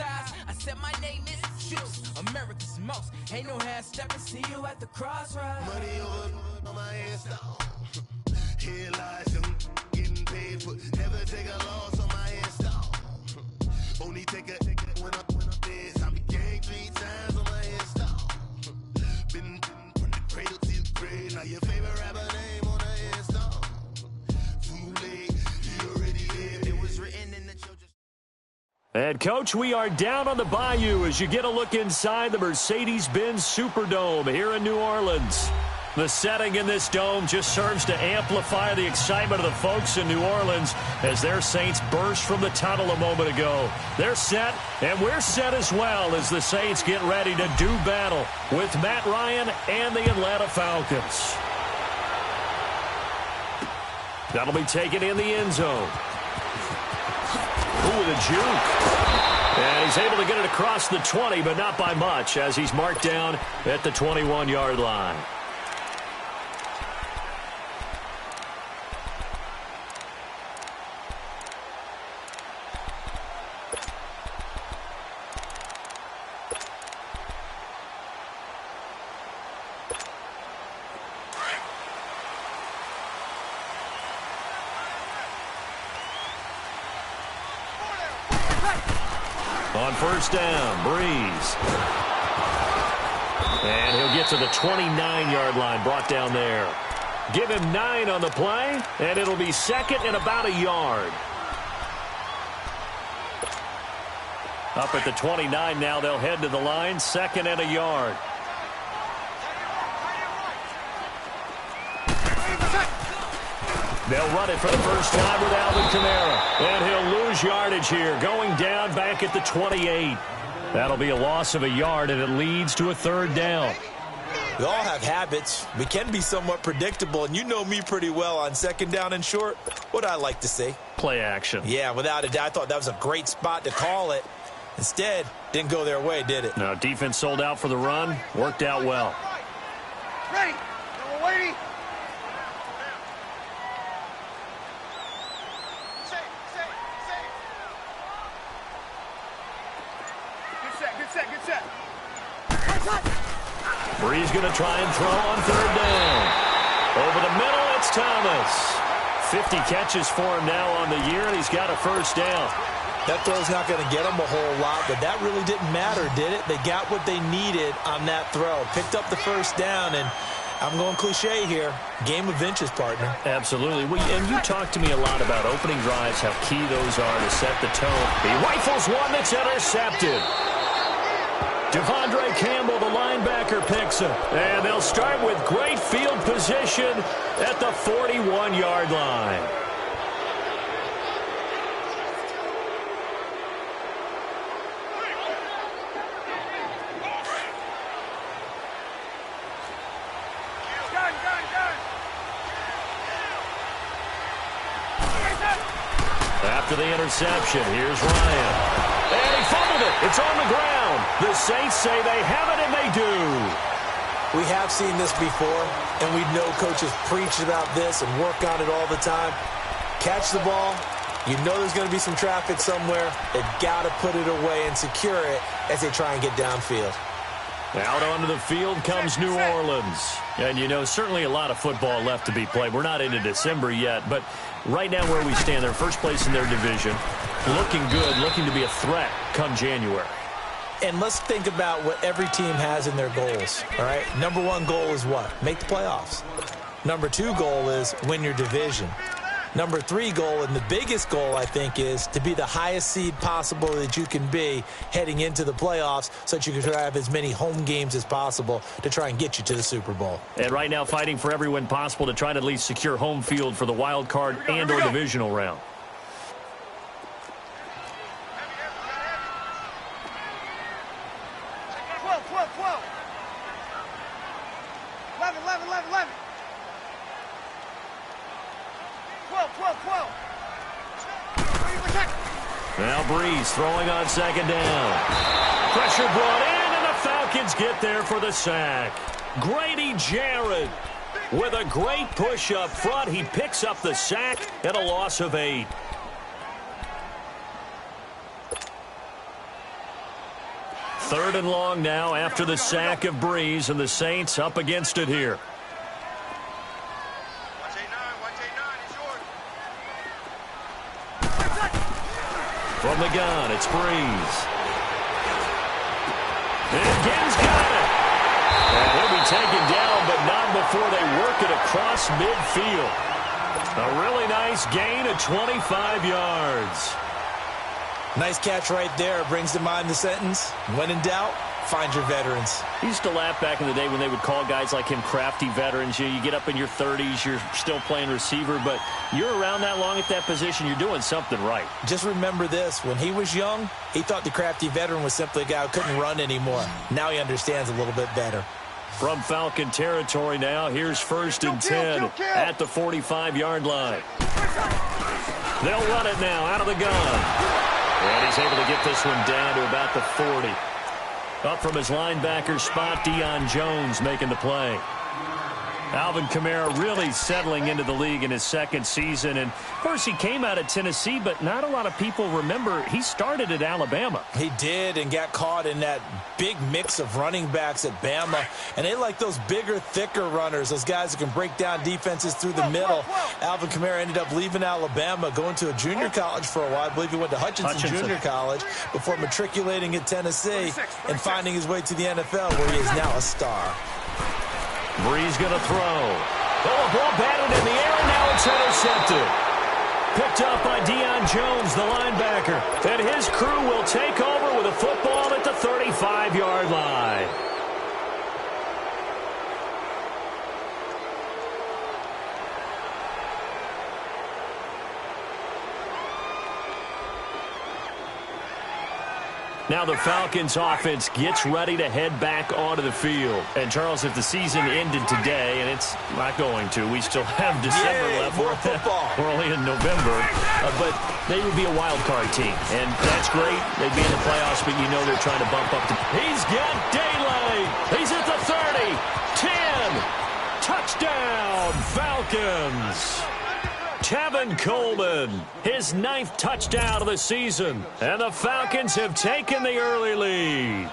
franchise. I said my name is Juice, America's most. Ain't no half stepping, see you at the crossroads. Money over on my install. Here lies young, getting paid for. Never take a loss on my install. Only take a when I'm dead. I be gang 3 times on my install. Been from the cradle to the grave. Now your favorite rapper name on the install. Too late, he already lived. It was written in the children's. And, Coach, we are down on the Bayou as you get a look inside the Mercedes-Benz Superdome here in New Orleans. The setting in this dome just serves to amplify the excitement of the folks in New Orleans as their Saints burst from the tunnel a moment ago. They're set, and we're set as well as the Saints get ready to do battle with Matt Ryan and the Atlanta Falcons. That'll be taken in the end zone. Ooh, with a juke. And he's able to get it across the 20, but not by much as he's marked down at the 21-yard line. On first down, Breeze. And he'll get to the 29-yard line, brought down there. Give him 9 on the play, and it'll be second and about a yard. Up at the 29 now, they'll head to the line, second and a yard. They'll run it for the first time with Alvin Kamara. And he'll lose yardage here, going down back at the 28. That'll be a loss of a yard, and it leads to a third down. We all have habits. We can be somewhat predictable, and you know me pretty well on second down and short. What I like to say? Play action. Yeah, without a doubt. I thought that was a great spot to call it. Instead, didn't go their way, did it? No, defense sold out for the run. Worked out well. Ready. We're waiting. Good set. Breeze going to try and throw on third down. Over the middle, it's Thomas. 50 catches for him now on the year, and he's got a first down. That throw's not going to get them a whole lot, but that really didn't matter, did it? They got what they needed on that throw. Picked up the first down, and I'm going cliche here. Game of inches, partner. Absolutely. And you talked to me a lot about opening drives, how key those are to set the tone. He rifles one that's intercepted. Devondre Campbell, the linebacker, picks him. And they'll start with great field position at the 41-yard line. After the interception, here's Ryan. And he fumbled it. It's on the ground. The Saints say they have it, and they do. We have seen this before, and we know coaches preach about this and work on it all the time. Catch the ball. You know there's going to be some traffic somewhere. They've got to put it away and secure it as they try and get downfield. Out onto the field comes New Orleans. And, you know, certainly a lot of football left to be played. We're not into December yet, but right now where we stand, they're first place in their division. Looking good, looking to be a threat come January. And let's think about what every team has in their goals, all right? Number 1 goal is what? Make the playoffs. Number 2 goal is win your division. Number 3 goal, and the biggest goal, I think, is to be the highest seed possible that you can be heading into the playoffs so that you can have as many home games as possible to try and get you to the Super Bowl. And right now fighting for every win possible to try to at least secure home field for the wild card and or divisional round. Now Breeze throwing on second down. Pressure brought in, and the Falcons get there for the sack. Grady Jarrett with a great push up front. He picks up the sack and a loss of 8. 3rd and long now after the sack of Breeze, and the Saints up against it here. Watch A9, it's yours. From the gun, it's Breeze. And again's got it. And he'll be taken down, but not before they work it across midfield. A really nice gain of 25 yards. Nice catch right there. Brings to mind the sentence, when in doubt, find your veterans. He used to laugh back in the day when they would call guys like him crafty veterans. You get up in your 30s, you're still playing receiver, but you're around that long at that position, you're doing something right. Just remember this. When he was young, he thought the crafty veteran was simply a guy who couldn't run anymore. Now he understands a little bit better. From Falcon territory now, here's 1st and 10 at the 45-yard line. They'll run it now out of the gun. And he's able to get this one down to about the 40. Up from his linebacker spot, Deion Jones making the play. Alvin Kamara really settling into the league in his 2nd season. And, of course, he came out of Tennessee, but not a lot of people remember he started at Alabama. He did, and got caught in that big mix of running backs at Bama. And they like those bigger, thicker runners, those guys who can break down defenses through the middle. Alvin Kamara ended up leaving Alabama, going to a junior college for a while. I believe he went to Hutchinson Junior College before matriculating at Tennessee and finding his way to the NFL, where he is now a star. Breeze going to throw. Oh, a ball batted in the air, and now it's intercepted. Picked up by Deion Jones, the linebacker. And his crew will take over with a football at the 35-yard line. Now the Falcons offense gets ready to head back onto the field. And, Charles, if the season ended today, and it's not going to, we still have December left. More football. We're only in November. But they would be a wild card team. And that's great. They'd be in the playoffs, but you know they're trying to bump up. He's got daylight. He's at the 30. 10. Touchdown, Falcons. Tevin Coleman, his 9th touchdown of the season. And the Falcons have taken the early lead.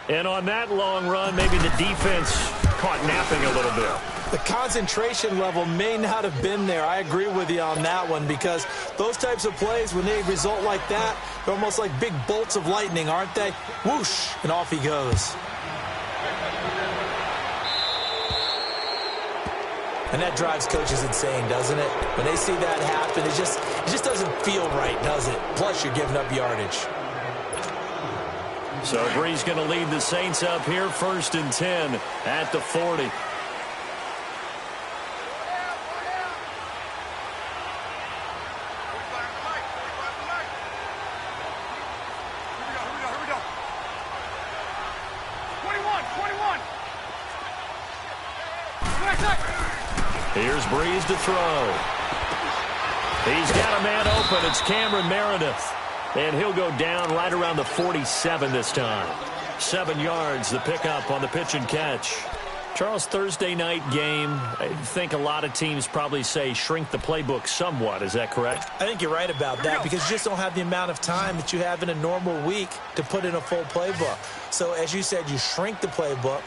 And on that long run, maybe the defense caught napping a little bit. The concentration level may not have been there. I agree with you on that one, because those types of plays, when they result like that, they're almost like big bolts of lightning, aren't they? Whoosh, and off he goes. And that drives coaches insane, doesn't it? When they see that happen, it just doesn't feel right, does it? Plus, you're giving up yardage. So Breeze going to lead the Saints up here, 1st and 10 at the 40. Here's Breeze to throw. He's got a man open. It's Cameron Meredith. And he'll go down right around the 47 this time. 7 yards, the pickup on the pitch and catch. Charles, Thursday night game, I think a lot of teams probably say shrink the playbook somewhat. Is that correct? I think you're right about that, because you just don't have the amount of time that you have in a normal week to put in a full playbook. So, as you said, you shrink the playbook.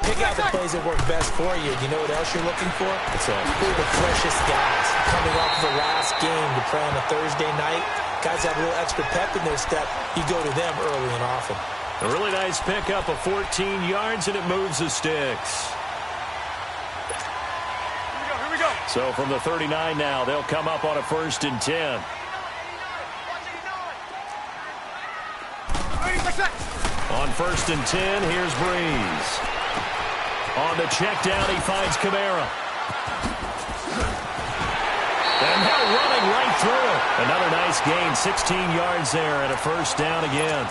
Pick out the plays that work best for you. You know what else you're looking for? What's that? Who are the freshest guys coming off the last game to play on a Thursday night? Guys have a little extra pep in their step. You go to them early and often. A really nice pickup of 14 yards, and it moves the sticks. Here we go. So from the 39 now, they'll come up on a 1st and 10. On 1st and 10, here's Breeze. On the check down, he finds Kamara. And now running right through it. Another nice gain, 16 yards there, and a 1st down again.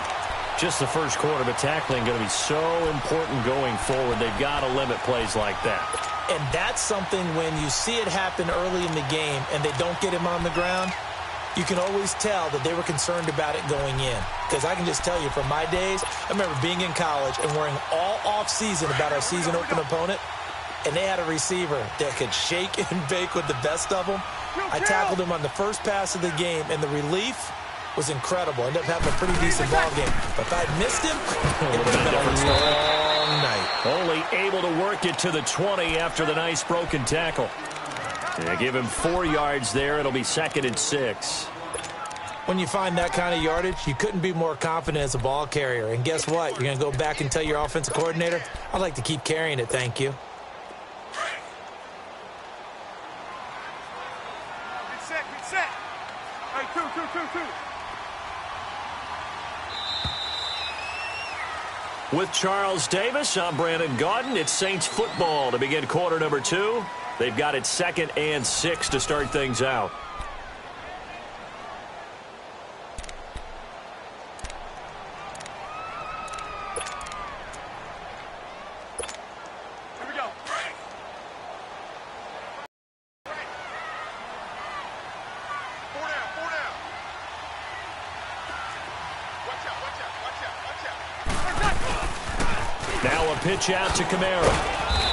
Just the first quarter, but tackling going to be so important going forward. They've got to limit plays like that. And that's something when you see it happen early in the game and they don't get him on the ground, you can always tell that they were concerned about it going in. Because I can just tell you, from my days, I remember being in college and worrying all off-season about our season-open opponent, and they had a receiver that could shake and bake with the best of them. I tackled him on the first pass of the game, and the relief was incredible. Ended up having a pretty decent ball game. But if I had missed him, it would have been a long night. Only able to work it to the 20 after the nice broken tackle. They give him 4 yards there. It'll be 2nd and 6. When you find that kind of yardage, you couldn't be more confident as a ball carrier. And guess what? You're going to go back and tell your offensive coordinator, I'd like to keep carrying it, thank you. Get set. Hey, two. With Charles Davis, I'm Brandon Gaudin. It's Saints football to begin quarter number 2. They've got it 2nd and 6 to start things out. Here we go. Four down. Watch out. Now a pitch out to Kamara.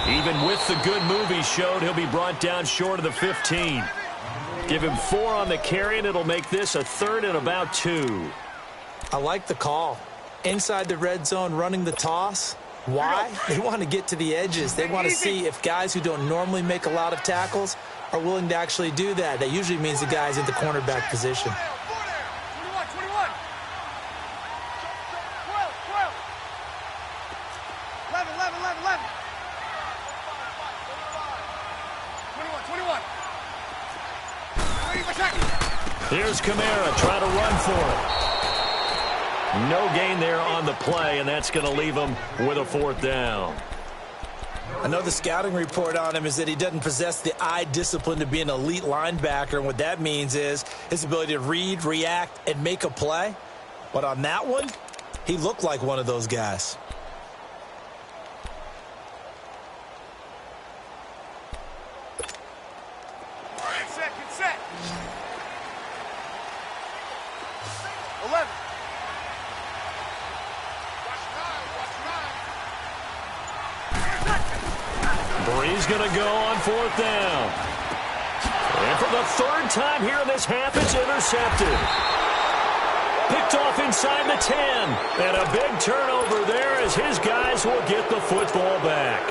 Even with the good move he showed, he'll be brought down short of the 15. Give him 4 on the carry, and it'll make this a 3rd and about 2. I like the call. Inside the red zone, running the toss. Why? They want to get to the edges. They want to see if guys who don't normally make a lot of tackles are willing to actually do that. That usually means the guy's in the cornerback position. 21. 11. 21. Here's Kamara trying to run for it. No gain there on the play, and that's going to leave him with a 4th down. I know the scouting report on him is that he doesn't possess the eye discipline to be an elite linebacker, and what that means is his ability to read, react, and make a play. But on that one, he looked like one of those guys. Get set. 11. Bree's going to go on 4th down. And for the 3rd time here in this half, it's intercepted. Picked off inside the 10. And a big turnover there as his guys will get the football back.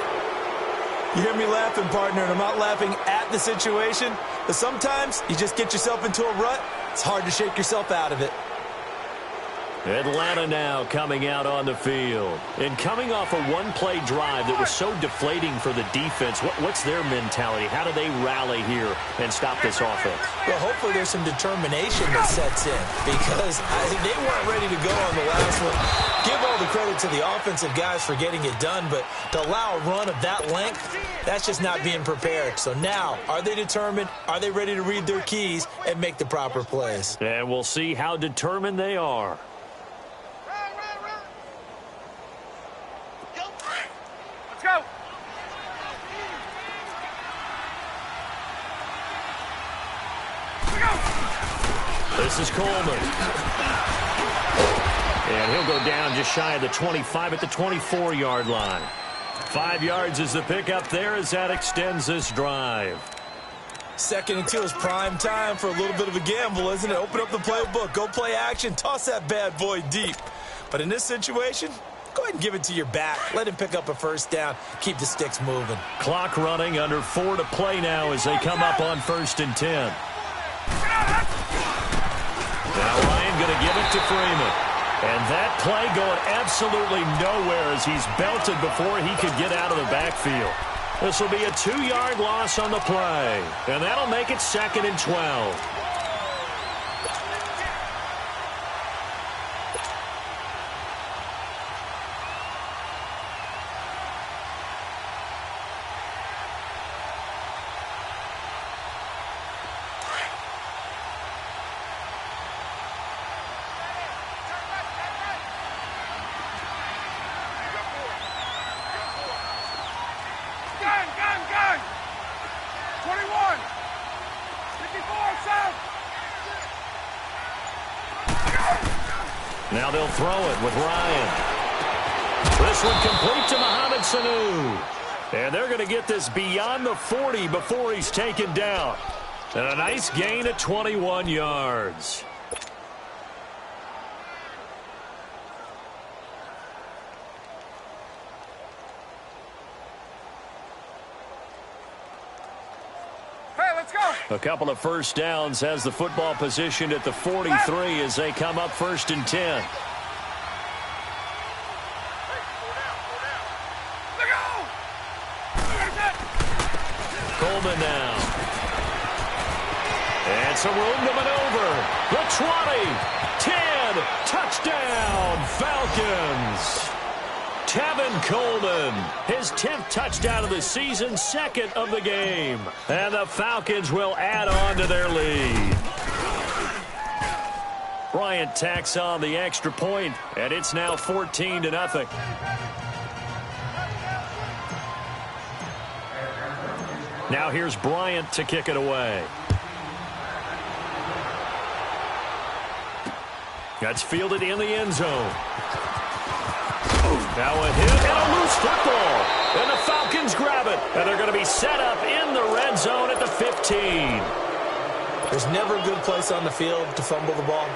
You hear me laughing, partner, and I'm not laughing at the situation, but sometimes you just get yourself into a rut. It's hard to shake yourself out of it. Atlanta now coming out on the field. And coming off a one-play drive that was so deflating for the defense, what's their mentality? How do they rally here and stop this offense? Well, hopefully there's some determination that sets in because they weren't ready to go on the last one. Give all the credit to the offensive guys for getting it done, but to allow a run of that length, that's just not being prepared. So now, are they determined? Are they ready to read their keys and make the proper plays? And we'll see how determined they are. Let's go. This is Coleman. And he'll go down just shy of the 25 at the 24-yard line. 5 yards is the pickup there as that extends this drive. 2nd and 2 is prime time for a little bit of a gamble, isn't it? Open up the playbook, go play action, toss that bad boy deep. But in this situation, go ahead and give it to your back. Let him pick up a 1st down. Keep the sticks moving. Clock running, under 4 to play now as they come up on 1st and 10. Now Ryan going to give it to Freeman. And that play going absolutely nowhere as he's belted before he could get out of the backfield. This will be a 2-yard loss on the play. And that'll make it 2nd and 12. Gun. 21. 54, south. Now they'll throw it with Ryan. This one complete to Mohamed Sanu. And they're going to get this beyond the 40 before he's taken down. And a nice gain at 21 yards. A couple of first downs has the football positioned at the 43 as they come up 1st and 10. Coleman now. And some room to maneuver. The 20, 10, touchdown, Falcons. Tevin Coleman, his 10th touchdown of the season, 2nd of the game. And the Falcons will add on to their lead. Bryant tacks on the extra point, and it's now 14-0. Now here's Bryant to kick it away. That's fielded in the end zone. Now a hit and a loose football. And the Falcons grab it. And they're going to be set up in the red zone at the 15. There's never a good place on the field to fumble the ball.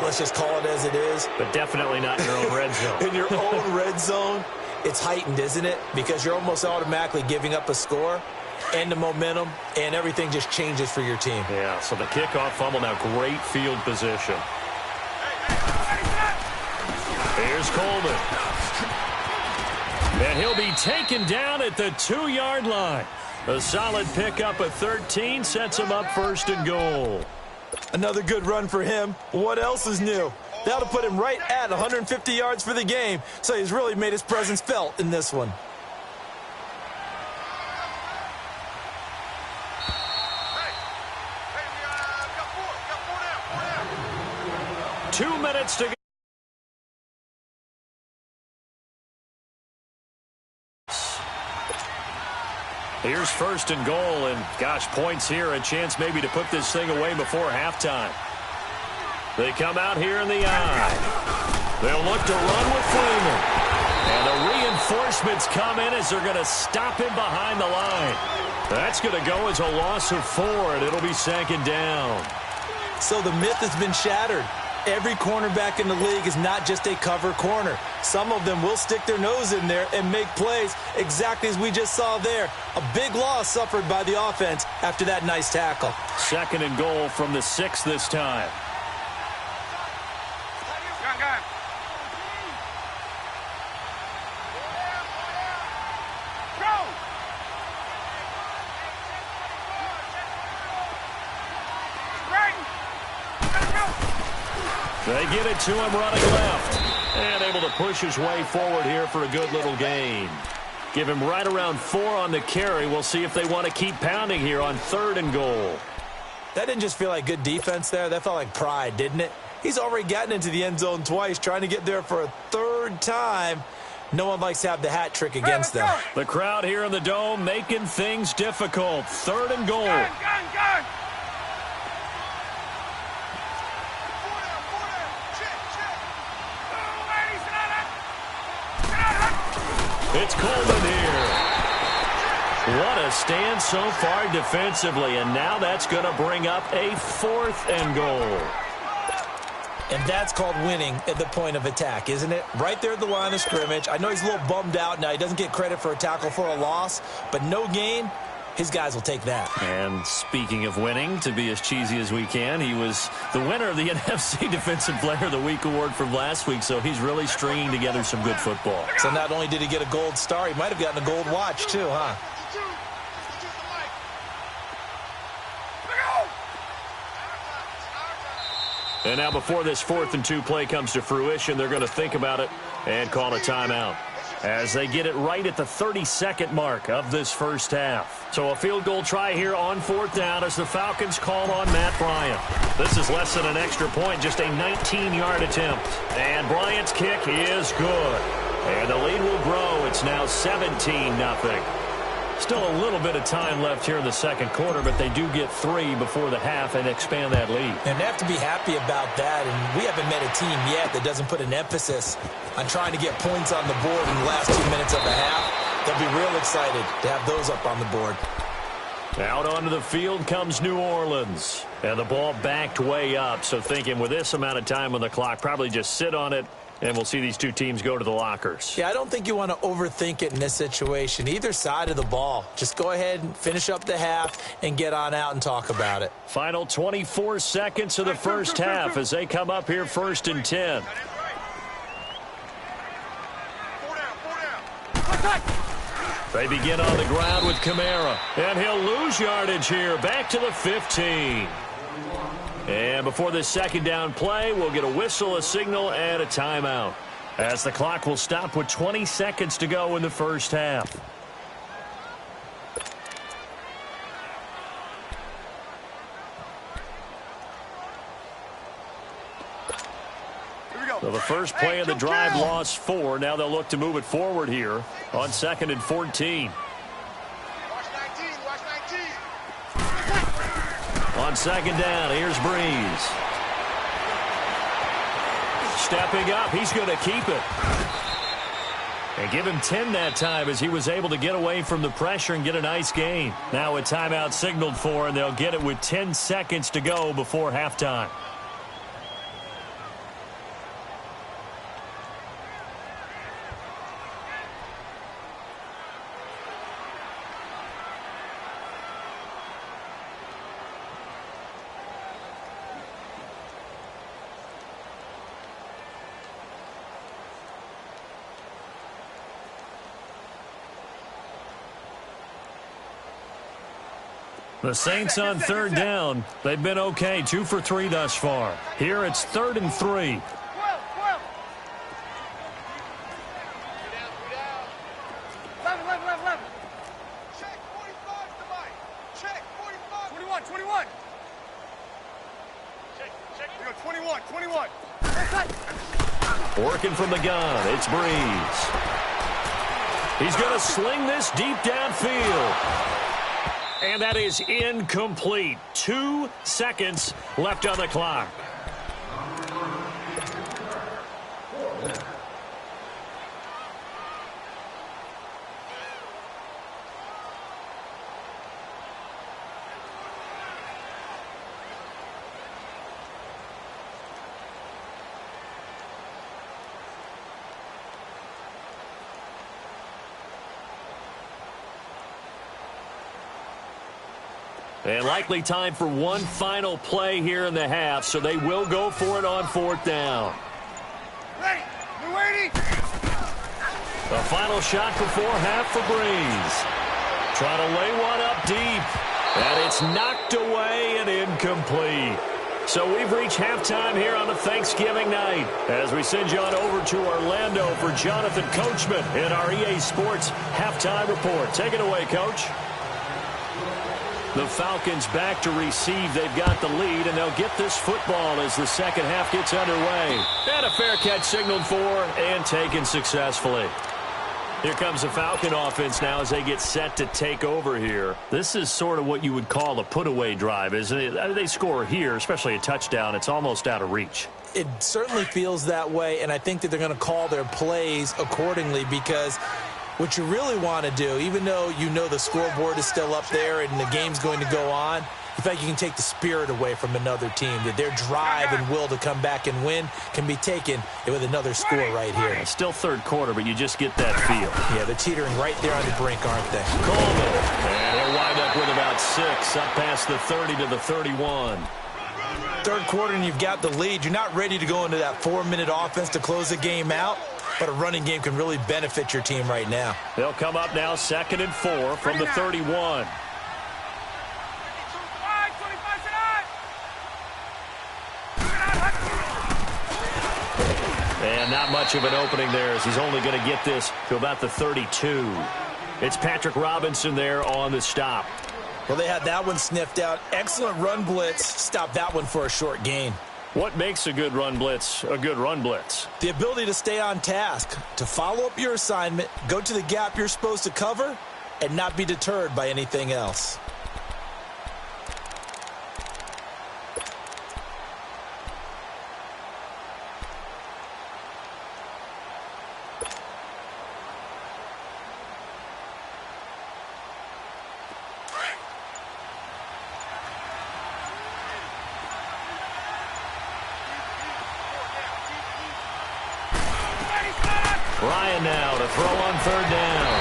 Let's just call it as it is. But definitely not in your own red zone. In your own red zone, it's heightened, isn't it? Because you're almost automatically giving up a score and the momentum, and everything just changes for your team. Yeah, so the kickoff fumble, now great field position. Here's Coleman. And he'll be taken down at the 2-yard line. A solid pickup at 13 sets him up 1st and goal. Another good run for him. What else is new? That'll put him right at 150 yards for the game, so he's really made his presence felt in this one. Hey, 2 minutes to go. Here's 1st and goal, and gosh, points here, a chance maybe to put this thing away before halftime. They come out here in the eye. They'll look to run with Freeman. And the reinforcements come in as they're going to stop him behind the line. That's going to go as a loss of 4, and it'll be 2nd down. So the myth has been shattered. Every cornerback in the league is not just a cover corner. Some of them will stick their nose in there and make plays exactly as we just saw there. A big loss suffered by the offense after that nice tackle. 2nd and goal from the 6 this time. Gun. Go! They get it to him running left. And able to push his way forward here for a good little gain. Give him right around 4 on the carry. We'll see if they want to keep pounding here on 3rd and goal. That didn't just feel like good defense there. That felt like pride, didn't it? He's already gotten into the end zone twice, trying to get there for a 3rd time. No one likes to have the hat trick against them. The crowd here in the Dome making things difficult. 3rd and goal. Gun! It's Coleman here. What a stand so far defensively, and now that's going to bring up a 4th and goal. And that's called winning at the point of attack, isn't it? Right there at the line of scrimmage. I know he's a little bummed out now. He doesn't get credit for a tackle for a loss, but no gain, his guys will take that. And speaking of winning, to be as cheesy as we can, he was the winner of the NFC Defensive Player of the Week award from last week, so he's really stringing together some good football. So not only did he get a gold star, he might have gotten a gold watch too, huh? And now before this 4th and 2 play comes to fruition, they're going to think about it and call a timeout as they get it right at the 32nd mark of this first half. So a field goal try here on 4th down as the Falcons call on Matt Bryant. This is less than an extra point, just a 19-yard attempt. And Bryant's kick is good. And the lead will grow. It's now 17-0. Still a little bit of time left here in the 2nd quarter, but they do get 3 before the half and expand that lead. And they have to be happy about that, and we haven't met a team yet that doesn't put an emphasis on trying to get points on the board in the last 2 minutes of the half. They'll be real excited to have those up on the board. Out onto the field comes New Orleans. And the ball backed way up, so thinking with this amount of time on the clock, probably just sit on it And we'll see these two teams go to the lockers. Yeah, I don't think you want to overthink it in this situation. Either side of the ball. Just go ahead and finish up the half and get on out and talk about it. Final 24 seconds of the first half as they come up here 1st and 10. They begin on the ground with Kamara. And he'll lose yardage here. Back to the 15. And before this second down play, we'll get a whistle, a signal, and a timeout. As the clock will stop with 20 seconds to go in the first half. So the first play of the drive lost 4. Now they'll look to move it forward here on 2nd and 14. On 2nd down, here's Breeze. Stepping up, he's going to keep it. And give him 10 that time as he was able to get away from the pressure and get a nice gain. Now a timeout signaled for, and they'll get it with 10 seconds to go before halftime. The Saints on 3rd down. They've been okay, 2 for 3 thus far. Here it's 3rd and 3. Check 45 to Mike. Check 45. 21, 21. Check. We go 21, 21. Working from the gun, it's Breeze. He's going to sling this deep downfield. And that is incomplete. 2 seconds left on the clock. And likely time for one final play here in the half, so they will go for it on 4th down. Ready. We're waiting. The final shot before half for Breeze. Trying to lay one up deep. And it's knocked away and incomplete. So we've reached halftime here on a Thanksgiving night as we send you on over to Orlando for Jonathan Coachman in our EA Sports Halftime Report. Take it away, Coach. The Falcons back to receive. They've got the lead, and they'll get this football as the second half gets underway. And a fair catch signaled for and taken successfully. Here comes the Falcon offense now as they get set to take over here. This is sort of what you would call a put-away drive, isn't it? They score here, especially a touchdown. It's almost out of reach. It certainly feels that way, and I think that they're going to call their plays accordingly because what you really want to do, even though you know the scoreboard is still up there and the game's going to go on, you think you can take the spirit away from another team, that their drive and will to come back and win can be taken with another score right here. It's still 3rd quarter, but you just get that feel. Yeah, they're teetering right there on the brink, aren't they? Coleman, and he'll wind up with about 6, up past the 30 to the 31. 3rd quarter and you've got the lead. You're not ready to go into that 4-minute offense to close the game out. But a running game can really benefit your team right now. They'll come up now 2nd and 4 from the 31. And not much of an opening there as he's only going to get this to about the 32. It's Patrick Robinson there on the stop. Well, they had that one sniffed out. Excellent run blitz. Stopped that one for a short gain. What makes a good run blitz a good run blitz? The ability to stay on task, to follow up your assignment, go to the gap you're supposed to cover, and not be deterred by anything else. Ryan now to throw on third down.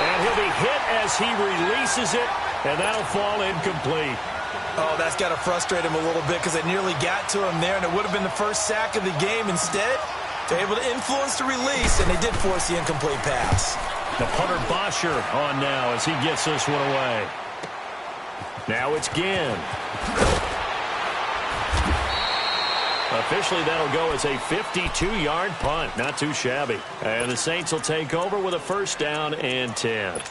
And he'll be hit as he releases it, and that'll fall incomplete. Oh, that's got to frustrate him a little bit because it nearly got to him there, and it would have been the first sack of the game. Instead, they're able to influence the release, and they did force the incomplete pass. The punter Bosher on now as he gets this one away. Now it's Ginn. Officially, that'll go as a 52-yard punt. Not too shabby. And the Saints will take over with a first down and 10.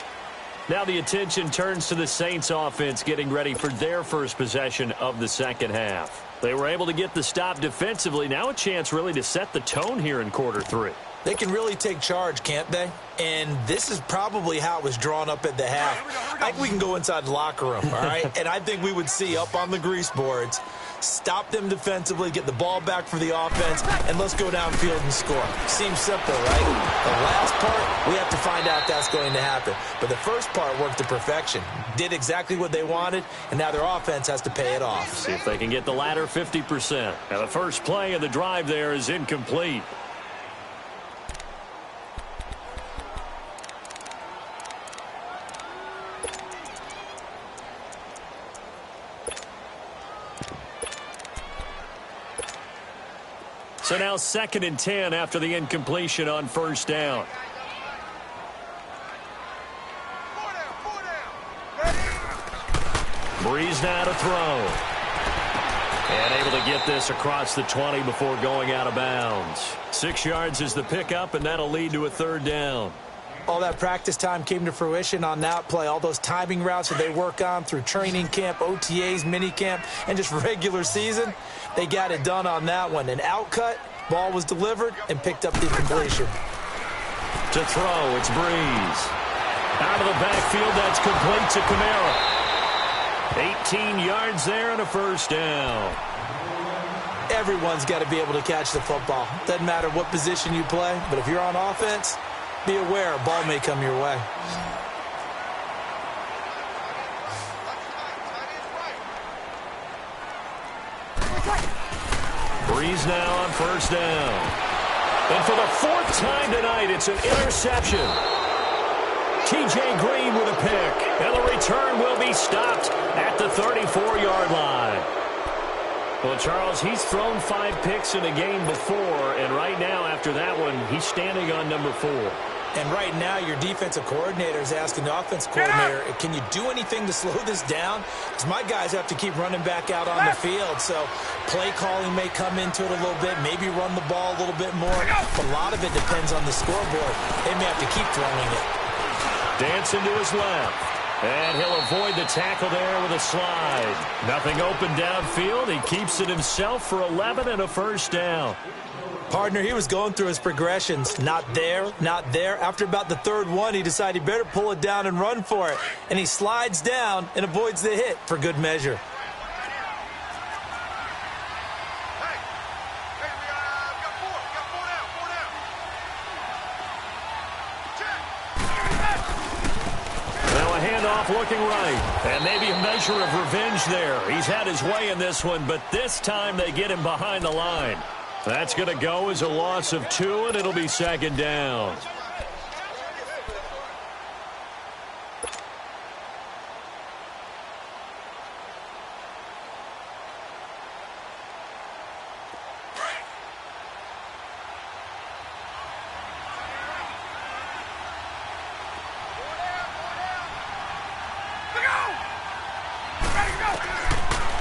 Now the attention turns to the Saints offense getting ready for their first possession of the second half. They were able to get the stop defensively. Now a chance really to set the tone here in quarter three. They can really take charge, can't they? And this is probably how it was drawn up at the half. I think we can go inside the locker room, all right? And I think we would see up on the grease boards, stop them defensively, get the ball back for the offense, and let's go downfield and score. Seems simple, right? The last part, we have to find out that's going to happen. But the first part worked to perfection. Did exactly what they wanted, and now their offense has to pay it off. See if they can get the latter 50%. Now the first play of the drive there is incomplete. So now 2nd and 10 after the incompletion on first down. Breeze now to throw. And able to get this across the 20 before going out of bounds. 6 yards is the pickup, and that'll lead to a third down. All that practice time came to fruition on that play. All those timing routes that they work on through training camp, OTAs, minicamp, and just regular season, they got it done on that one. An outcut, ball was delivered, and picked up the completion. To throw, it's Breeze. Out of the backfield, that's complete to Kamara. 18 yards there and a first down. Everyone's got to be able to catch the football. Doesn't matter what position you play, but if you're on offense, be aware a ball may come your way. Breeze now on first down. And for the 4th time tonight, it's an interception. T.J. Green with a pick. And the return will be stopped at the 34-yard line. Well, Charles, he's thrown 5 picks in a game before, and right now, after that one, he's standing on number 4. And right now, your defensive coordinator is asking the offensive coordinator, can you do anything to slow this down? Because my guys have to keep running back out on the field. So play calling may come into it a little bit, maybe run the ball a little bit more. But a lot of it depends on the scoreboard. They may have to keep throwing it. Dancing to his left. And he'll avoid the tackle there with a slide. Nothing open downfield. He keeps it himself for 11 and a first down. Partner, he was going through his progressions. Not there, not there. After about the 3rd one, he decided he better pull it down and run for it. And he slides down and avoids the hit for good measure. Looking right, and maybe a measure of revenge there. He's had his way in this one, but this time they get him behind the line. That's going to go as a loss of 2, and it'll be 2nd down.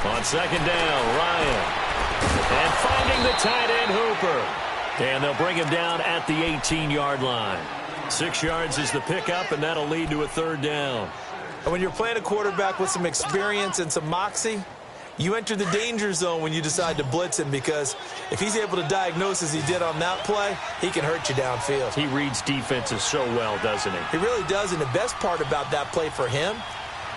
On 2nd down, Ryan. And finding the tight end, Hooper. And they'll bring him down at the 18-yard line. 6 yards is the pickup, and that'll lead to a third down. And when you're playing a quarterback with some experience and some moxie, you enter the danger zone when you decide to blitz him, because if he's able to diagnose as he did on that play, he can hurt you downfield. He reads defenses so well, doesn't he? He really does, and the best part about that play for him,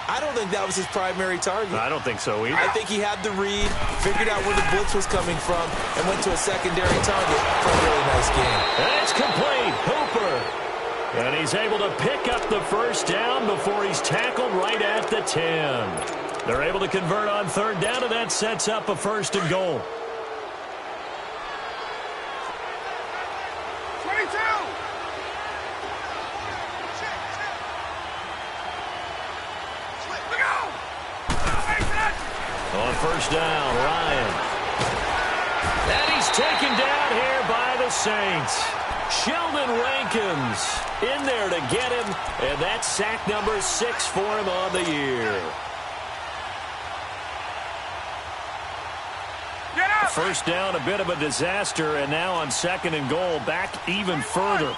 I don't think that was his primary target. I don't think so either. I think he had the read, figured out where the blitz was coming from, and went to a secondary target for a really nice game. And it's complete. Hooper. And he's able to pick up the first down before he's tackled right at the 10. They're able to convert on 3rd down, and that sets up a 1st and goal. 22, On first down, Ryan. And he's taken down here by the Saints. Sheldon Rankins in there to get him, and that's sack number 6 for him on the year. First down, a bit of a disaster, and now on 2nd and goal, back even further.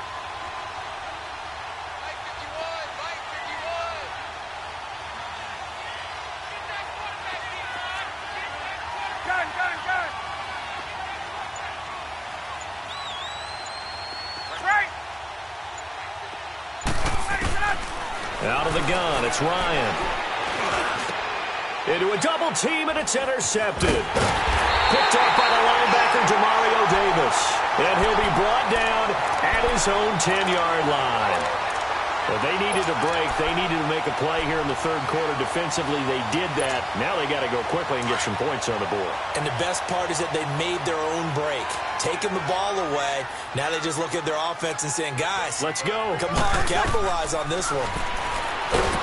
Out of the gun, it's Ryan. Into a double team, and it's intercepted. Picked up by the linebacker, Demario Davis. And he'll be brought down at his own 10-yard line. Well, they needed a break. They needed to make a play here in the third quarter. Defensively, they did that. Now they got to go quickly and get some points on the board. And the best part is that they made their own break. Taking the ball away. Now they just look at their offense and saying, guys, let's go. Come on, capitalize on this one.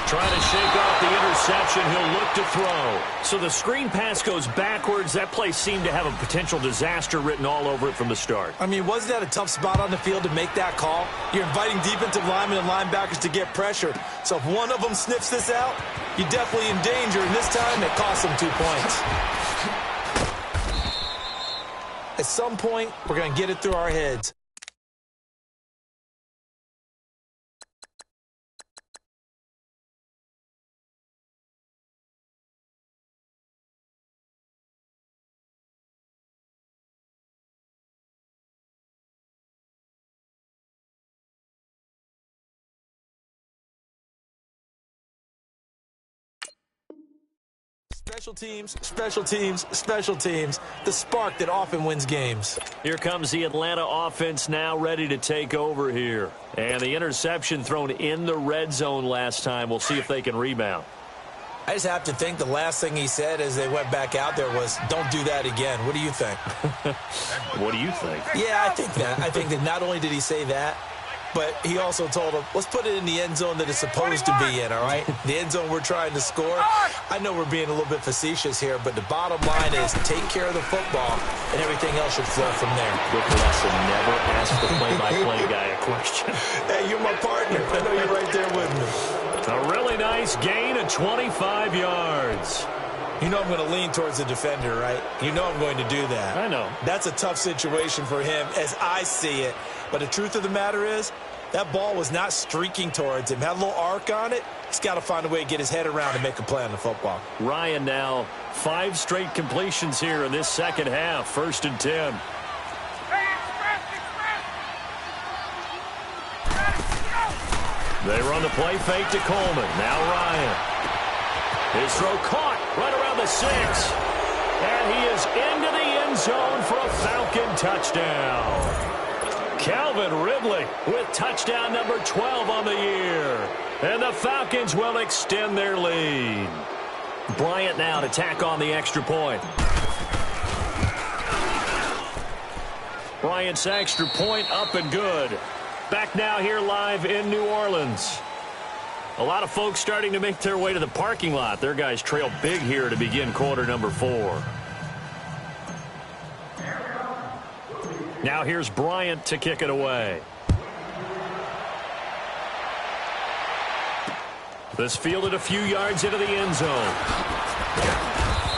Trying to shake off the interception. He'll look to throw. So the screen pass goes backwards. That play seemed to have a potential disaster written all over it from the start. I mean, wasn't that a tough spot on the field to make that call? You're inviting defensive linemen and linebackers to get pressure. So if one of them sniffs this out, you're definitely in danger. And this time, it cost them 2 points. At some point, we're going to get it through our heads. Special teams, special teams, special teams. The spark that often wins games. Here comes the Atlanta offense now ready to take over here. And the interception thrown in the red zone last time. We'll see if they can rebound. I just have to think the last thing he said as they went back out there was, don't do that again. What do you think? What do you think? Yeah, I think that. I think that not only did he say that, but he also told him, let's put it in the end zone that it's supposed to be in, all right? The end zone we're trying to score. I know we're being a little bit facetious here, but the bottom line is take care of the football, and everything else should flow from there. Good lesson. Never ask the play-by-play guy a question. Hey, you're my partner. I know you're right there with me. A really nice gain of 25 yards. You know I'm going to lean towards the defender, right? You know I'm going to do that. I know. That's a tough situation for him as I see it. But the truth of the matter is, that ball was not streaking towards him. Had a little arc on it. He's got to find a way to get his head around and make a play on the football. Ryan now 5 straight completions here in this second half. 1st and 10. They run the play fake to Coleman. Now Ryan. His throw caught right around the 6. And he is into the end zone for a Falcon touchdown. Calvin Ridley with touchdown number 12 on the year. And the Falcons will extend their lead. Bryant now to tack on the extra point. Bryant's extra point up and good. Back now here live in New Orleans. A lot of folks starting to make their way to the parking lot. Their guys trail big here to begin quarter number 4. Now here's Bryant to kick it away. This fielded a few yards into the end zone.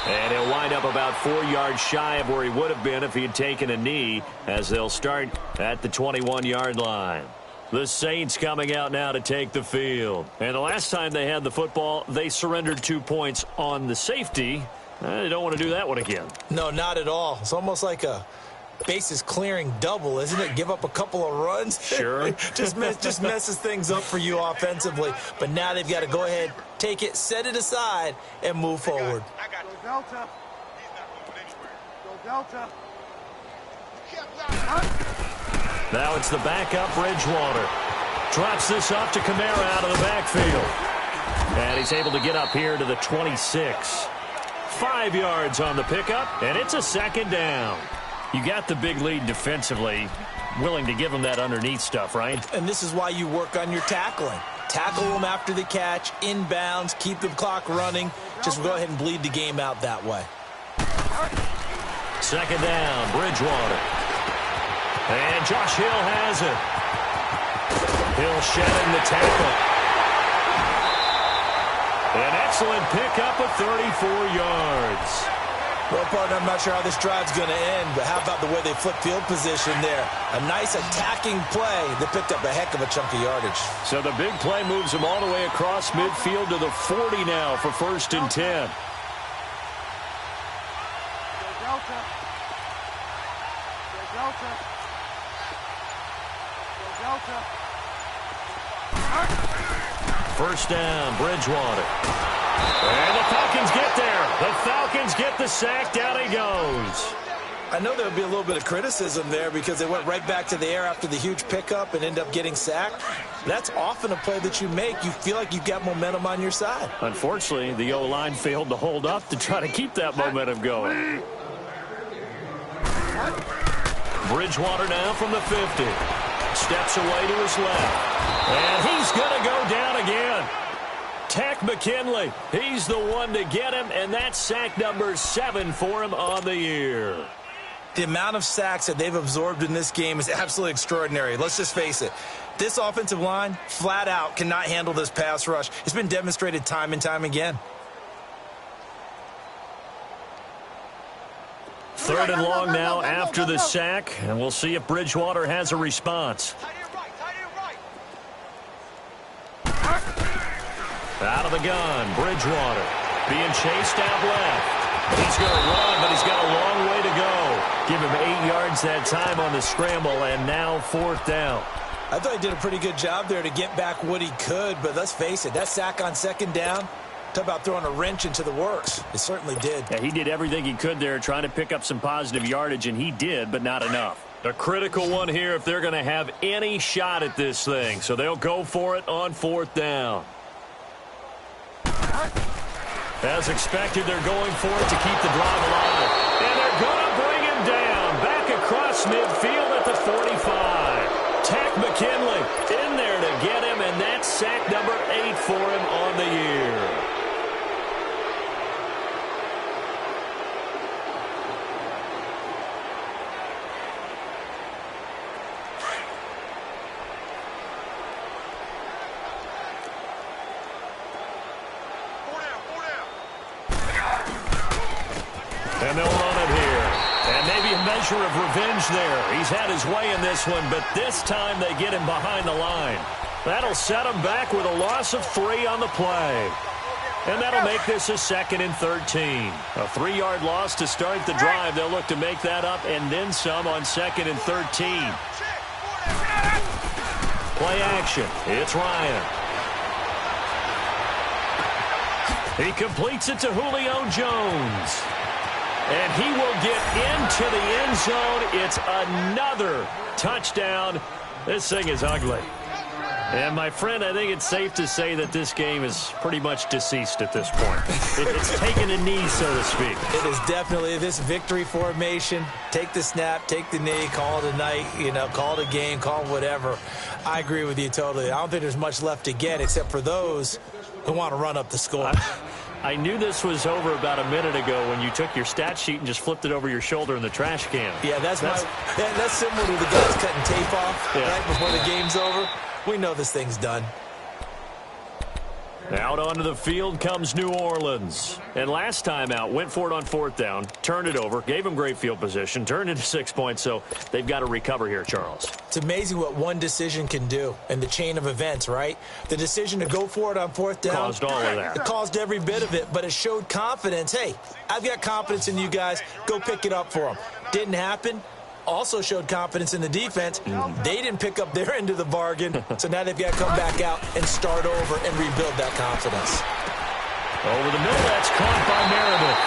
And he'll wind up about 4 yards shy of where he would have been if he had taken a knee, as they'll start at the 21-yard line. The Saints coming out now to take the field. And the last time they had the football, they surrendered 2 points on the safety. They don't want to do that one again. No, not at all. It's almost like a bases clearing double, isn't it? Give up a couple of runs. Sure. just messes things up for you offensively. But now they've got to go ahead, take it, set it aside, and move forward. I got you. Delta. He's not moving anywhere. Go Delta. Now it's the backup Bridgewater. Drops this off to Kamara out of the backfield. And he's able to get up here to the 26. 5 yards on the pickup, and it's a 2nd down. You got the big lead defensively, willing to give them that underneath stuff, right? And this is why you work on your tackling. Tackle them after the catch, inbounds, keep the clock running. Just go ahead and bleed the game out that way. Second down, Bridgewater. And Josh Hill has it. Hill shedding the tackle. An excellent pickup of 34 yards. Well, partner, I'm not sure how this drive's going to end, but how about the way they flip field position there? A nice attacking play that picked up a heck of a chunk of yardage. So the big play moves them all the way across midfield to the 40 now for 1st and 10. First down, Bridgewater. And the Falcons get there. The Falcons get the sack. Down he goes. I know there would be a little bit of criticism there because they went right back to the air after the huge pickup and end up getting sacked. That's often a play that you make. You feel like you've got momentum on your side. Unfortunately, the O-line failed to hold up to try to keep that momentum going. Bridgewater now from the 50. Steps away to his left. And he's going to go down again. Tack McKinley, he's the one to get him, and that's sack number 7 for him on the year. The amount of sacks that they've absorbed in this game is absolutely extraordinary. Let's just face it. This offensive line, flat out, cannot handle this pass rush. It's been demonstrated time and time again. 3rd and long now after the sack, and we'll see if Bridgewater has a response. Out of the gun, Bridgewater being chased out left. He's going to run, but he's got a long way to go. Give him 8 yards that time on the scramble, and now 4th down. I thought he did a pretty good job there to get back what he could, but let's face it, that sack on 2nd down, talk about throwing a wrench into the works. It certainly did. Yeah, he did everything he could there trying to pick up some positive yardage, and he did, but not enough. A critical one here if they're going to have any shot at this thing, so they'll go for it on 4th down. As expected, they're going for it to keep the drive alive. And they're going to bring him down. Back across midfield at the 45. Tack McKinley in there to get him, and that's sack number 8 for him on the year. And they'll run it here. And maybe a measure of revenge there. He's had his way in this one, but this time they get him behind the line. That'll set him back with a loss of 3 on the play. And that'll make this a 2nd and 13. A 3-yard loss to start the drive. They'll look to make that up and then some on 2nd and 13. Play action. It's Ryan. He completes it to Julio Jones. And he will get into the end zone. It's another touchdown. This thing is ugly. And, my friend, I think it's safe to say that this game is pretty much deceased at this point. It's taken a knee, so to speak. It is definitely this victory formation. Take the snap, take the knee, call it a night, call it a game, call it whatever. I agree with you totally. I don't think there's much left to get except for those who want to run up the score. I knew this was over about a minute ago when you took your stat sheet and just flipped it over your shoulder in the trash can. Yeah, that's similar to the guys cutting tape off right before the game's over. We know this thing's done. Out onto the field comes New Orleans. And last time out, went for it on 4th down, turned it over, gave them great field position, turned into 6 points, so they've got to recover here, Charles. It's amazing what one decision can do in the chain of events, right? The decision to go for it on 4th down. Caused all of that. It caused every bit of it, but it showed confidence. Hey, I've got confidence in you guys. Go pick it up for them. Didn't happen. Also showed confidence in the defense. They didn't pick up their end of the bargain, so now they've got to come back out and start over and rebuild that confidence. Over the middle, that's caught by Meredith.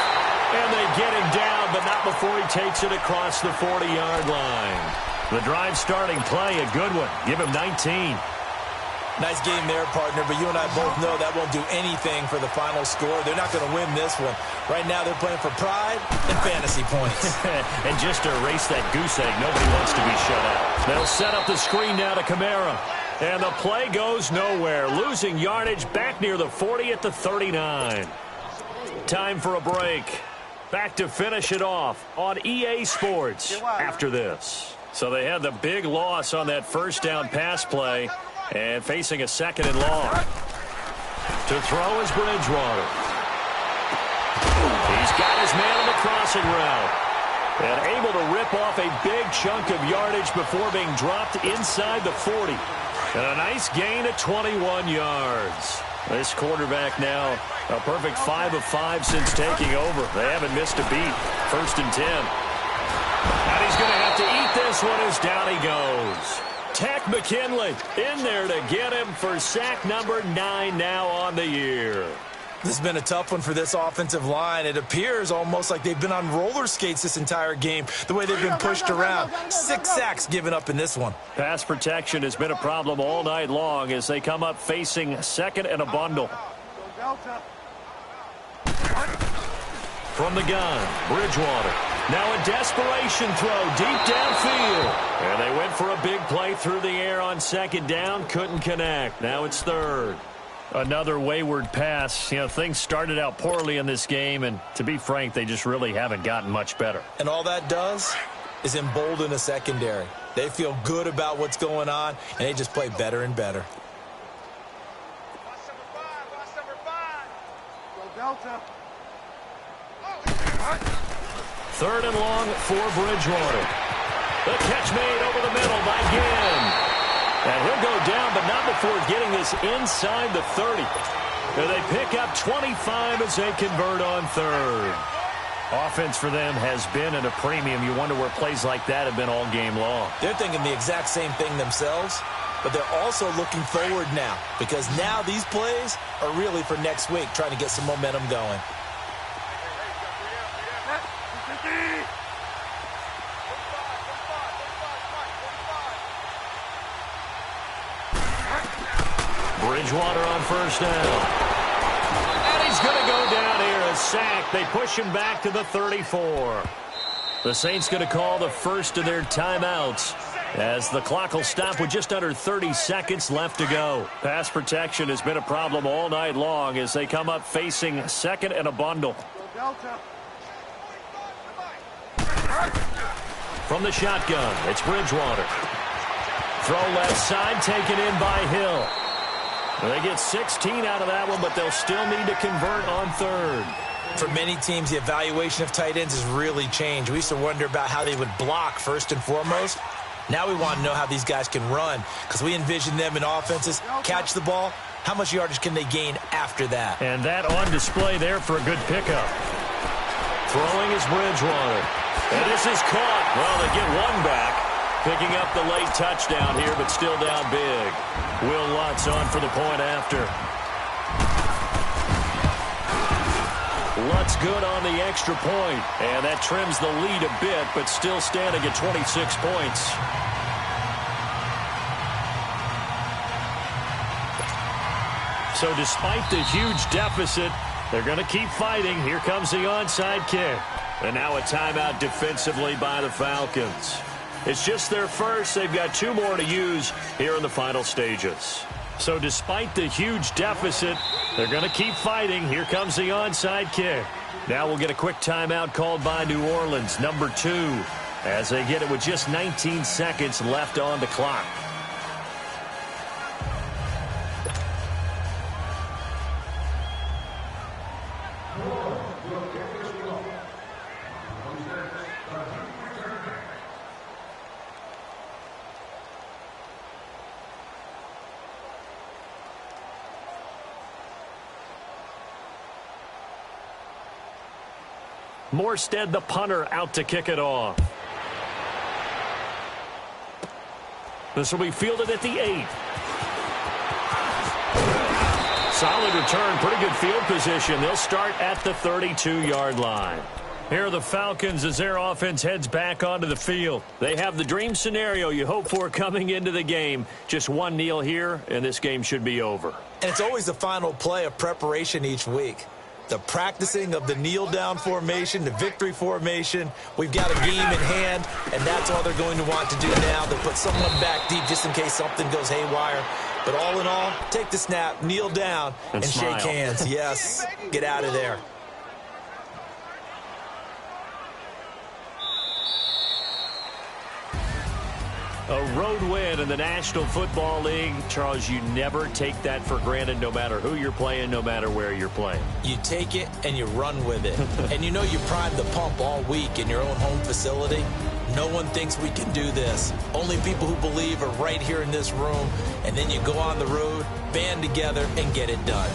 And they get him down, but not before he takes it across the 40-yard line. The drive starting play, a good one. Give him 19. Nice game there, partner, but you and I both know that won't do anything for the final score. They're not going to win this one. Right now, they're playing for pride and fantasy points. And just to erase that goose egg, nobody wants to be shut out. They'll set up the screen now to Kamara. And the play goes nowhere. Losing yardage back near the 40 at the 39. Time for a break. Back to finish it off on EA Sports after this. So they had the big loss on that first down pass play. And facing a second and long. To throw is Bridgewater. He's got his man on the crossing route. And able to rip off a big chunk of yardage before being dropped inside the 40. And a nice gain of 21 yards. This quarterback now a perfect 5 of 5 since taking over. They haven't missed a beat. 1st and 10. And he's going to have to eat this one as down he goes. Tech McKinley in there to get him for sack number 9 now on the year. This has been a tough one for this offensive line. It appears almost like they've been on roller skates this entire game, the way they've been pushed around. 6 sacks given up in this one. Pass protection has been a problem all night long as they come up facing second and a bundle. From the gun, Bridgewater. Now a desperation throw deep downfield. And they went for a big play through the air on second down. Couldn't connect. Now it's third. Another wayward pass. You know, things started out poorly in this game, and to be frank, they just really haven't gotten much better. And all that does is embolden the secondary. They feel good about what's going on, and they just play better and better. Watch number 5. Go Delta. 3rd and long for Bridgewater. The catch made over the middle by Ginn. And he'll go down, but not before getting this inside the 30. And they pick up 25 as they convert on 3rd. Offense for them has been at a premium. You wonder where plays like that have been all game long. They're thinking the exact same thing themselves, but they're also looking forward now because now these plays are really for next week, trying to get some momentum going. Bridgewater on 1st down. And he's going to go down here, a sack. They push him back to the 34. The Saints going to call the first of their timeouts as the clock will stop with just under 30 seconds left to go. Pass protection has been a problem all night long as they come up facing second and a bundle. From the shotgun, it's Bridgewater. Throw left side, taken in by Hill. They get 16 out of that one, but they'll still need to convert on 3rd. For many teams, the evaluation of tight ends has really changed. We used to wonder about how they would block first and foremost. Now we want to know how these guys can run because we envision them in offenses, catch the ball. How much yardage can they gain after that? And that on display there for a good pickup. Throwing is Bridgewater. And this is caught. Well, they get one back. Picking up the late touchdown here, but still down big. Will Lutz on for the point after. Lutz good on the extra point, and that trims the lead a bit, but still standing at 26 points. So despite the huge deficit, they're going to keep fighting. Here comes the onside kick. And now a timeout defensively by the Falcons. It's just their first. They've got 2 more to use here in the final stages. So despite the huge deficit, they're going to keep fighting. Here comes the onside kick. Now we'll get a quick timeout called by New Orleans, number 2, as they get it with just 19 seconds left on the clock. Morstead, the punter, out to kick it off. This will be fielded at the 8. Solid return, pretty good field position. They'll start at the 32-yard line. Here are the Falcons as their offense heads back onto the field. They have the dream scenario you hope for coming into the game. Just one kneel here, and this game should be over. And it's always the final play of preparation each week. The practicing of the kneel-down formation, the victory formation. We've got a game in hand, and that's all they're going to want to do now. They'll put someone back deep just in case something goes haywire. But all in all, take the snap, kneel down, and shake hands. Yes, get out of there. A road win in the National Football League. Charles, you never take that for granted no matter who you're playing, no matter where you're playing. You take it and you run with it. And you know you primed the pump all week in your own home facility. No one thinks we can do this. Only people who believe are right here in this room. And then you go on the road, band together, and get it done.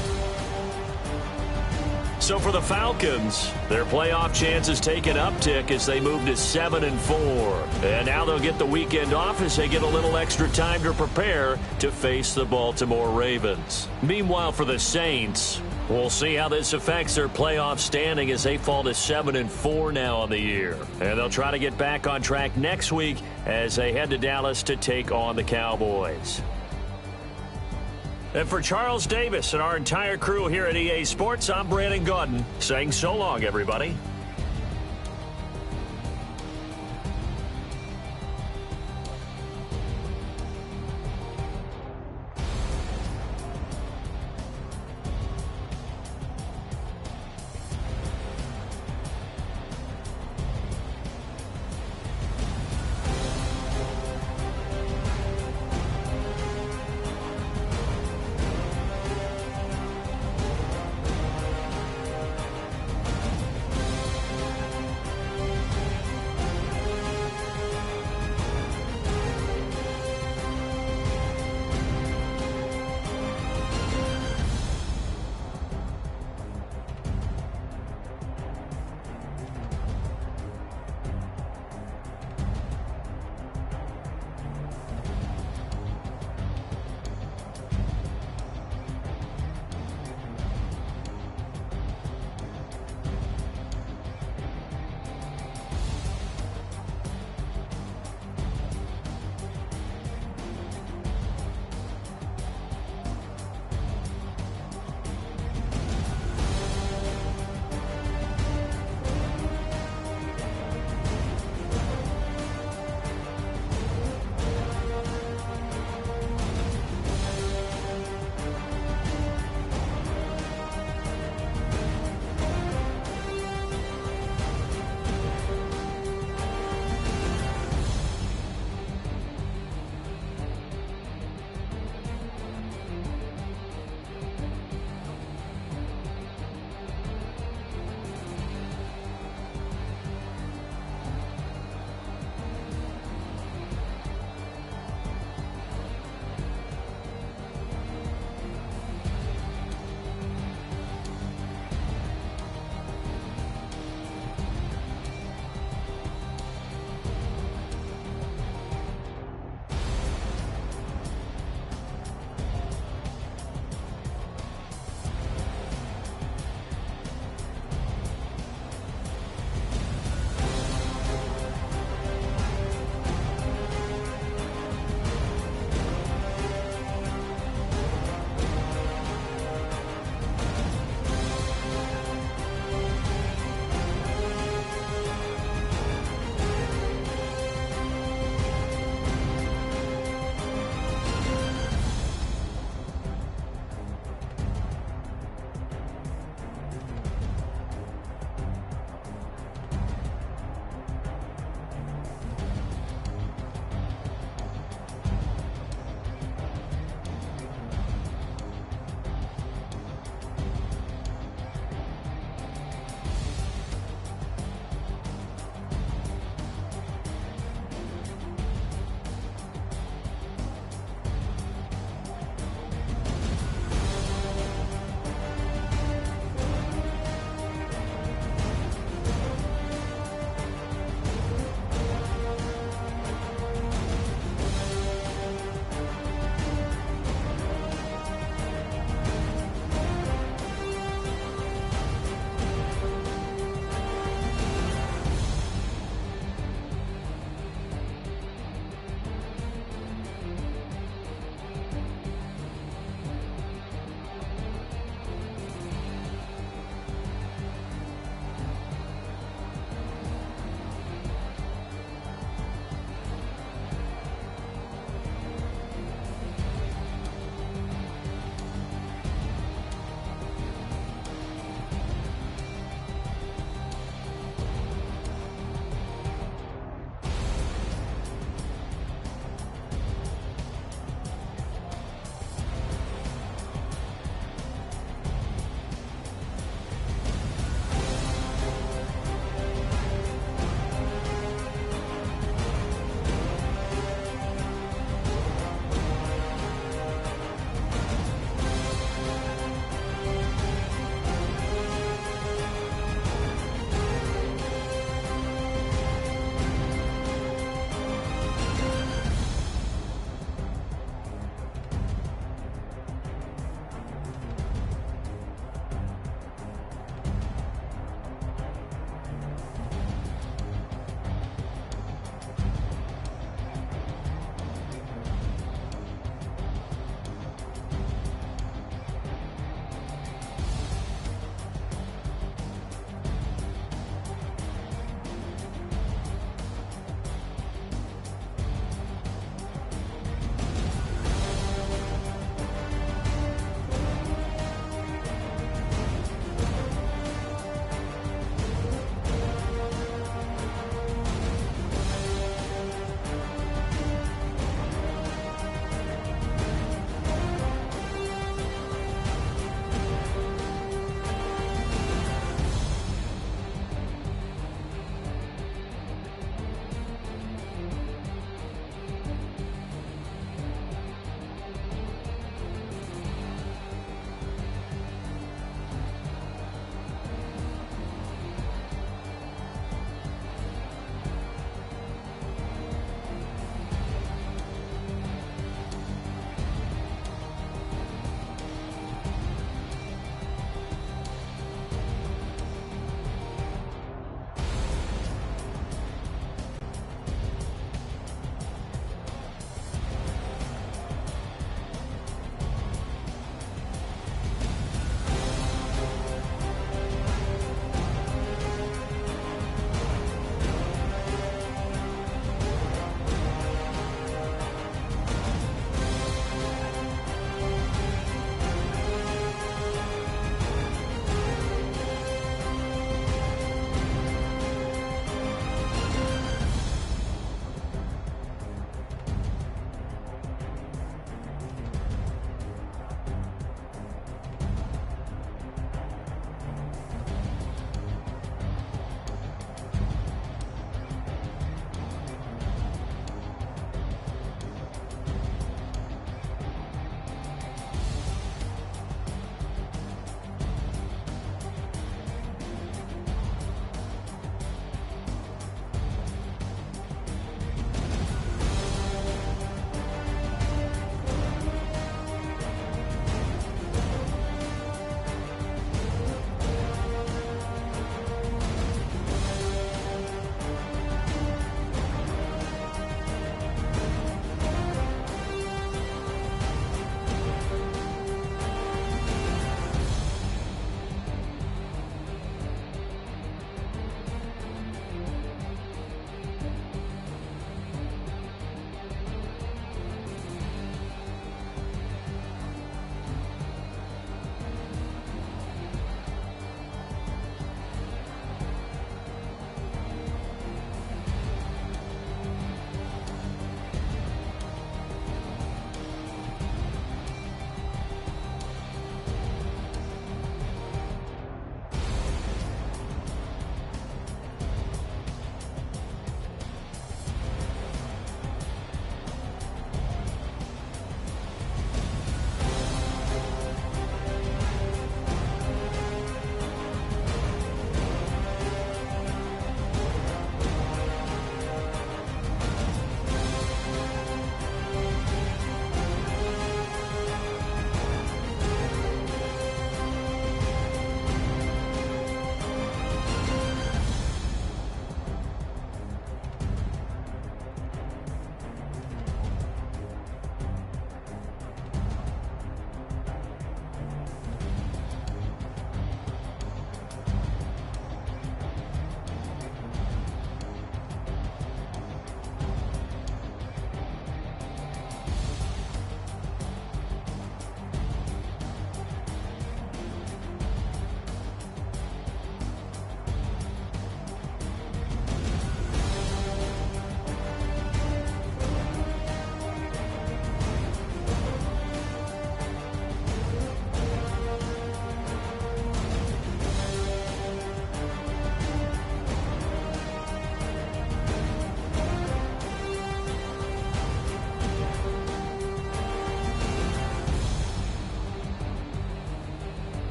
So for the Falcons, their playoff chances take an uptick as they move to 7-4. And now they'll get the weekend off as they get a little extra time to prepare to face the Baltimore Ravens. Meanwhile, for the Saints, we'll see how this affects their playoff standing as they fall to 7-4 now on the year. And they'll try to get back on track next week as they head to Dallas to take on the Cowboys. And for Charles Davis and our entire crew here at EA Sports, I'm Brandon Gaudin saying so long, everybody.